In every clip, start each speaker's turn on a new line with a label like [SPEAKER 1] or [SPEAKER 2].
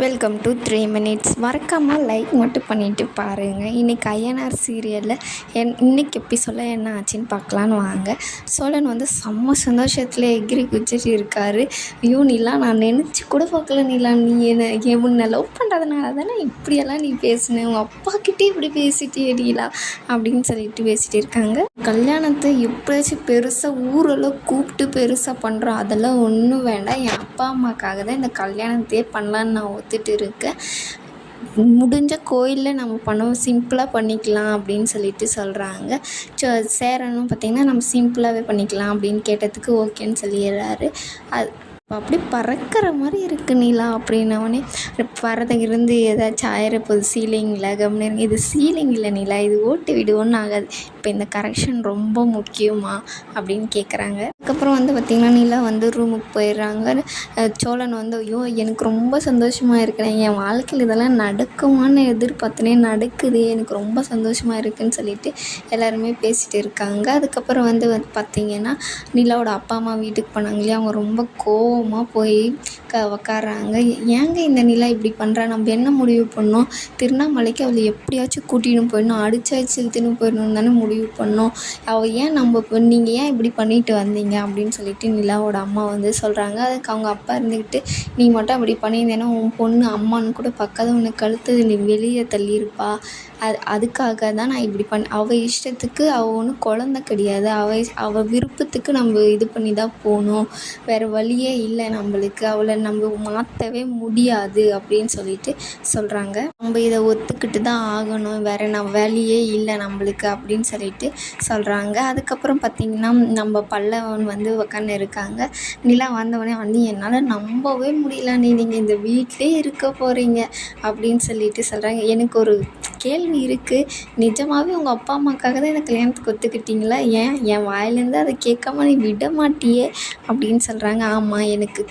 [SPEAKER 1] Welcome to 3 minutes. மறக்காமல் like மட்டும் பண்ணிவிட்டு பாருங்கள். இன்றைக்கி ஐஎன்ஆர் சீரியலில் இன்றைக்கி எபிசோடில் என்ன ஆச்சுன்னு பார்க்கலான்னு வாங்க. சோழன் வந்து செம்ம சந்தோஷத்தில் எகிரி குதிச்சிட்டு இருக்கார். ஐயோ நிலா, நான் நினச்சி கூட பார்க்கல நிலா, நீ என்ன உன்னை லவ் பண்ணுறதுனால தானே இப்படியெல்லாம் நீ பேசின, உங்கள் அப்பாக்கிட்டே இப்படி பேசிட்டே நிலா அப்படின்னு சொல்லிட்டு பேசிகிட்டு இருக்காங்க. கல்யாணத்தை எப்படியாச்சும் பெருசாக ஊரெல்லாம் கூப்பிட்டு பெருசாக பண்ணுறோம், அதெல்லாம் ஒன்றும் வேண்டாம், என் அப்பா அம்மாக்காக தான் இந்த கல்யாணத்தையே பண்ணலான்னு நான் ஒத்துட்டு இருக்கேன். முடிஞ்ச கோயிலில் நம்ம பண்ணுவோம், சிம்பிளாக பண்ணிக்கலாம் அப்படின்னு சொல்லிட்டு சொல்கிறாங்க. சேரனும் பார்த்திங்கன்னா நம்ம சிம்பிளாகவே பண்ணிக்கலாம் அப்படின்னு கேட்டதுக்கு ஓகேன்னு சொல்லிடுறாரு. அப்படி பறக்கிற மாதிரி இருக்குது நிலா அப்படின்னவொடனே பறந்துக்கிருந்து ஏதாச்சும் ஆயிரப்போது சீலிங்கில் கம்னு இது சீலிங் இல்லை நிலா, இது ஓட்டு வீடு ஒன்றும் ஆகாது, இப்போ இந்த கரெக்ஷன் ரொம்ப முக்கியமா அப்படின்னு கேட்குறாங்க. அதுக்கப்புறம் வந்து பார்த்திங்கன்னா நிலா வந்து ரூமுக்கு போயிடுறாங்க. சோழன் வந்து ஐயோ எனக்கு ரொம்ப சந்தோஷமாக இருக்கிறேன், என் வாழ்க்கையில் இதெல்லாம் நடக்குமான்னு எதிர்பார்த்தனே நடக்குது, எனக்கு ரொம்ப சந்தோஷமாக இருக்குதுன்னு சொல்லிட்டு எல்லாருமே பேசிகிட்டு இருக்காங்க. அதுக்கப்புறம் வந்து பார்த்திங்கன்னா நிலாவோட அப்பா அம்மா வீட்டுக்கு போனாங்க இல்லையா, அவங்க ரொம்ப கோவமாக போய் உக்காடுறாங்க. ஏங்க இந்த நிலா இப்படி பண்ணுறா, நம்ம என்ன முடிவு பண்ணோம், திருவண்ணாமலைக்கு அவளை எப்படியாச்சும் கூட்டின்னு போயிடணும், அடிச்சாச்சு இழுத்துன்னு போயிடணும் தானே முடிவு பண்ணோம், அவள் ஏன் நீங்கள் ஏன் இப்படி பண்ணிட்டு வந்தீங்க அப்படின்னு சொல்லிட்டு நிலாவோட அம்மா வந்து சொல்கிறாங்க. அதுக்கு அவங்க அப்பா இருந்துக்கிட்டு நீ மட்டும் அப்படி பண்ணியிருந்தேன்னா உன் பொண்ணு அம்மான்னு கூட பக்கத்தில் உன்னை கழுத்து நீ வெளியே தள்ளியிருப்பா, அதுக்காக தான் நான் இப்படி அவள் இஷ்டத்துக்கு அவள் ஒன்றும் குழந்த கிடையாது, அவள் விருப்பத்துக்கு நம்ம இது பண்ணி தான் போகணும், வேறு வழியே இல்லை நம்மளுக்கு, அவளை நம்ம மாற்றவே முடியாது அப்படின்னு சொல்லிட்டு சொல்கிறாங்க. நம்ம இதை ஒத்துக்கிட்டு தான் ஆகணும், வேறு வழியே இல்லை நம்மளுக்கு அப்படின்னு சொல்லிட்டு சொல்கிறாங்க. அதுக்கப்புறம் பார்த்திங்கன்னா நம்ம பல்லவன் வந்து உக்காந்து இருக்காங்க. நிலா வந்தவொடனே வந்து என்னால் நம்பவே முடியல, நீங்கள் இந்த வீட்டிலே இருக்க போகிறீங்க அப்படின்னு சொல்லிட்டு சொல்கிறாங்க. எனக்கு ஒரு கேள்வி இருக்குது, நிஜமாகவே உங்கள் அப்பா அம்மாக்காக தான் இந்த கல்யாணத்துக்கு ஒத்துக்கிட்டீங்களா, ஏன் என் வாயிலேருந்து அதை கேட்காம நீ விட மாட்டியே அப்படின்னு சொல்கிறாங்க. ஆமாம், எனக்கு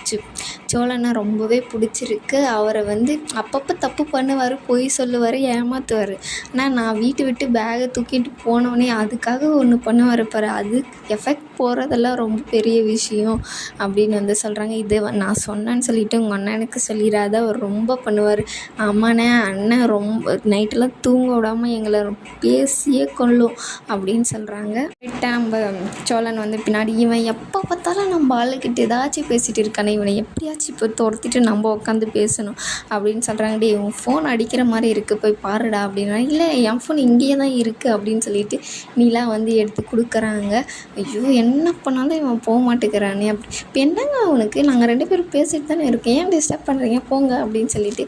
[SPEAKER 1] சோழனை ரொம்பவே பிடிச்சிருக்கு, அவரை வந்து அப்பப்போ தப்பு பண்ணுவார், பொய் சொல்லுவார், ஏமாற்றுவார், ஆனால் நான் வீட்டை விட்டு பேகை தூக்கிட்டு போனோடனே அதுக்காக ஒன்று பண்ணுவார் பாரு, அது எஃபெக்ட் போகிறதெல்லாம் ரொம்ப பெரிய விஷயம் அப்படின்னு வந்து சொல்கிறாங்க. இது நான் சொன்னேன்னு சொல்லிவிட்டு உங்கள் அண்ணனுக்கு சொல்லிடாத, அவர் ரொம்ப பண்ணுவார், ஆமாண்ணே அண்ணன் ரொம்ப நைட்டெல்லாம் தூங்க விடாமல் எங்களை பேசியே கொள்ளும் அப்படின்னு சொல்கிறாங்க. கரெக்டாக நம்ம சோழன் வந்து பின்னாடி இவன் எப்போ பார்த்தாலும் நம்ம ஆளுக்கிட்ட ஏதாச்சும் பேசிகிட்டு இருக்கானே, இவனை எப்படியாச்சும் இப்போ துரத்திட்டு நம்ம உட்காந்து பேசணும் அப்படின்னு சொல்கிறாங்க. டே உன் ஃபோன் அடிக்கிற மாதிரி இருக்குது, போய் பாருடா அப்படின்னா, இல்லை என் ஃபோன் இங்கேயே தான் இருக்குது அப்படின்னு சொல்லிட்டு நீலாம் வந்து எடுத்து கொடுக்குறாங்க. ஐயோ என்ன பண்ணாலும் இவன் போக மாட்டேங்கிறானே அப்படி, இப்போ என்னங்க அவனுக்கு, நாங்கள் 2 பேரும் பேசிட்டு தானே இருக்கோம், ஏன் டிஸ்டர்ப் பண்ணுறீங்க போங்க அப்படின்னு சொல்லிட்டு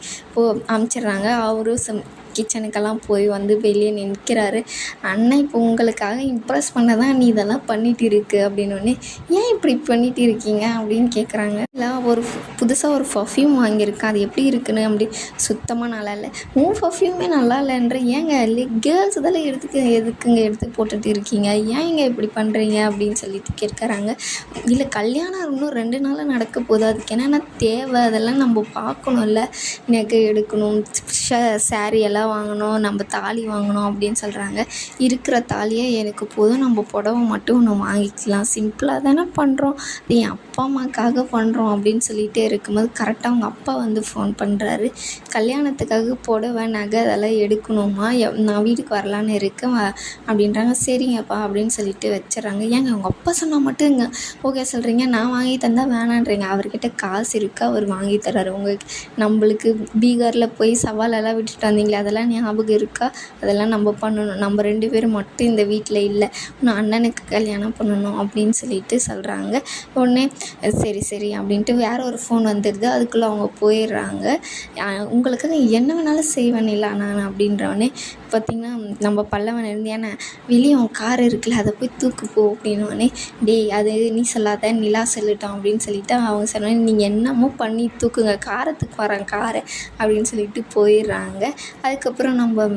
[SPEAKER 1] அனுப்பிச்சிடுறாங்க. அவரும் கிச்சனுக்கெல்லாம் போய் வந்து வெளியே நிற்கிறாரு. அண்ணன் இப்போ உங்களுக்காக இம்ப்ரெஸ் பண்ண தான் நீ இதெல்லாம் பண்ணிட்டு இருக்கு அப்படின்னோடனே, ஏன் இப்படி பண்ணிட்டு இருக்கீங்க அப்படின்னு கேட்குறாங்க. இல்லை புதுசாக ஒரு பர்ஃப்யூம் வாங்கியிருக்கேன், அது எப்படி இருக்குன்னு அப்படி, சுத்தமாக நல்லா இல்லை, உன் பர்ஃப்யூமே நல்லா இல்லைன்ற, ஏங்க இல்லை கேர்ள்ஸ் இதெல்லாம் எதுக்குங்க எடுத்து போட்டுட்டு இருக்கீங்க, ஏன் இங்கே இப்படி பண்ணுறீங்க அப்படின்னு சொல்லிட்டு கேட்குறாங்க. இல்லை கல்யாணம் இன்னும் 2 நாளில் நடக்க போகுது, அதுக்கு என்னென்ன தேவை அதெல்லாம் நம்ம பார்க்கணும்ல, நகை எடுக்கணும், சாரீ எல்லாம் வாங்கணும், நம்ம தாலி வாங்கணும் அப்படின்னு சொல்கிறாங்க. இருக்கிற தாலியை எனக்கு போதும், நம்ம புடவை மட்டும் ஒன்று வாங்கிக்கலாம், சிம்பிளாக தானே பண்ணுறோம், அது என் அப்பா அம்மாக்காக பண்ணுறோம் அப்படின்னு சொல்லிகிட்டே இருக்கும்போது கரெக்டாக அவங்க அப்பா வந்து ஃபோன் பண்ணுறாரு. கல்யாணத்துக்காக புடவை நகை அதெல்லாம் எடுக்கணுமா, நான் வீட்டுக்கு வரலான்னு இருக்கேன் அப்படின்றாங்க. சரிங்கப்பா அப்படின்னு சொல்லிட்டு வச்சிடறாங்க. ஏங்க அவங்க அப்பா சொன்னால் மட்டும் இங்கே ஓகே சொல்கிறீங்க, நான் வாங்கி தந்தால் வேணான்றீங்க, அவர்கிட்ட காசு இருக்குது, அவர் வாங்கி தர்றாரு. உங்களுக்கு நம்மளுக்கு பீகாரில் போய் சவாலெல்லாம் விட்டுட்டு வந்தீங்களே அதெல்லாம் ஞாபகம் இருக்கா, அதெல்லாம் நம்ம பண்ணணும், நம்ம 2 பேரும் மட்டும் இந்த வீட்டில் இல்லை, நான் அண்ணனுக்கு கல்யாணம் பண்ணணும் அப்படின்னு சொல்லிட்டு சொல்கிறாங்க. உடனே சரி சரி அப்படின்ட்டு வேற ஒரு ஃபோன் வந்துடுது, அதுக்குள்ளே அவங்க போயிடுறாங்க. உங்களுக்காக என்ன வேணாலும் செய்வேன் இல்லை நான் அப்படின்றவொடனே பார்த்திங்கன்னா நம்ம பல்லவன் இருந்து, ஏன்னா வெளியே அவன் கார் இருக்குல்ல அதை போய் தூக்கு போ அப்படின்னோடனே, டேய் அது நீ சொல்லாத நிலா சொல்லிட்டோம் அப்படின்னு சொல்லிட்டு அவங்க சொன்னாங்க, நீங்கள் என்னமோ பண்ணி தூக்குங்க, காரத்துக்கு வரேன் காரை அப்படின்னு சொல்லிட்டு போயிடுறாங்க. அதுக்கப்புறம் நம்ம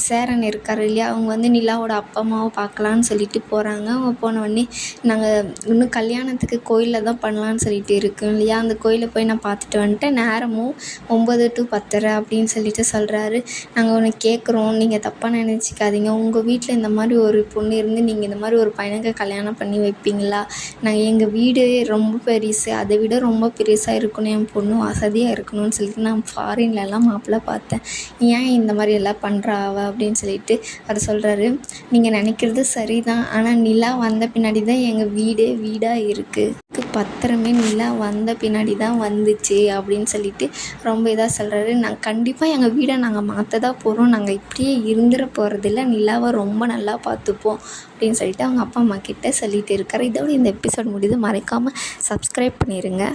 [SPEAKER 1] சேரன் இருக்கார் இல்லையா, அவங்க வந்து நிலாவோட அப்பா அம்மாவை பார்க்கலான்னு சொல்லிட்டு போகிறாங்க. அவங்க போனோடனே நாங்கள் இன்னும் கல்யாணத்துக்கு கோயிலில் தான் பண்ணலான்னு சொல்லிட்டு இருக்கோம் இல்லையா, அந்த கோயிலை போய் நான் பார்த்துட்டு வந்துட்டேன், நேரமும் 9 to 10:30 அப்படின்னு சொல்லிட்டு சொல்கிறாரு. நாங்கள் ஒன்று கேட்குறோம், நீங்கள் நீங்கள் தப்பாக நினச்சிக்காதீங்க. உங்கள் வீட்டில் இந்த மாதிரி ஒரு பொண்ணு இருந்து நீங்கள் இந்த மாதிரி ஒரு பையனுக்கு கல்யாணம் பண்ணி வைப்பீங்களா? எங்கள் வீடு ரொம்ப பெருசு, அதை விட ரொம்ப பெருசாக இருக்கணும், என் பொண்ணு வசதியாக இருக்கணும்னு சொல்லிட்டு நான் ஃபாரின்லலாம் மாப்பிள்ளை பார்த்தேன். ஏன் இந்த மாதிரி எல்லாம் பண்ணுறா அவ அப்படின்னு சொல்லிட்டு அவர் சொல்கிறாரு. நீங்கள் நினைக்கிறது சரிதான், ஆனால் நிலா வந்த பின்னாடி தான் எங்கள் வீடாக இருக்குது. பத்திரமே நிலா வந்த பின்னாடி தான் வந்துச்சு அப்படின்னு சொல்லிட்டு ரொம்ப இதாக சொல்கிறாரு. கண்டிப்பாக எங்கள் வீடை நாங்கள் மாற்ற தான் போகிறோம், நாங்கள் இப்படியே இருந்துட போகிறதில்ல, நிலாவை ரொம்ப நல்லா பார்த்துப்போம் அப்படின்னு சொல்லிட்டு அவங்க அப்பா அம்மா கிட்ட சொல்லிட்டு இருக்காரு. இதோட இந்த எபிசோட் முடியுது. மறக்காமல் சப்ஸ்கிரைப் பண்ணிடுங்க.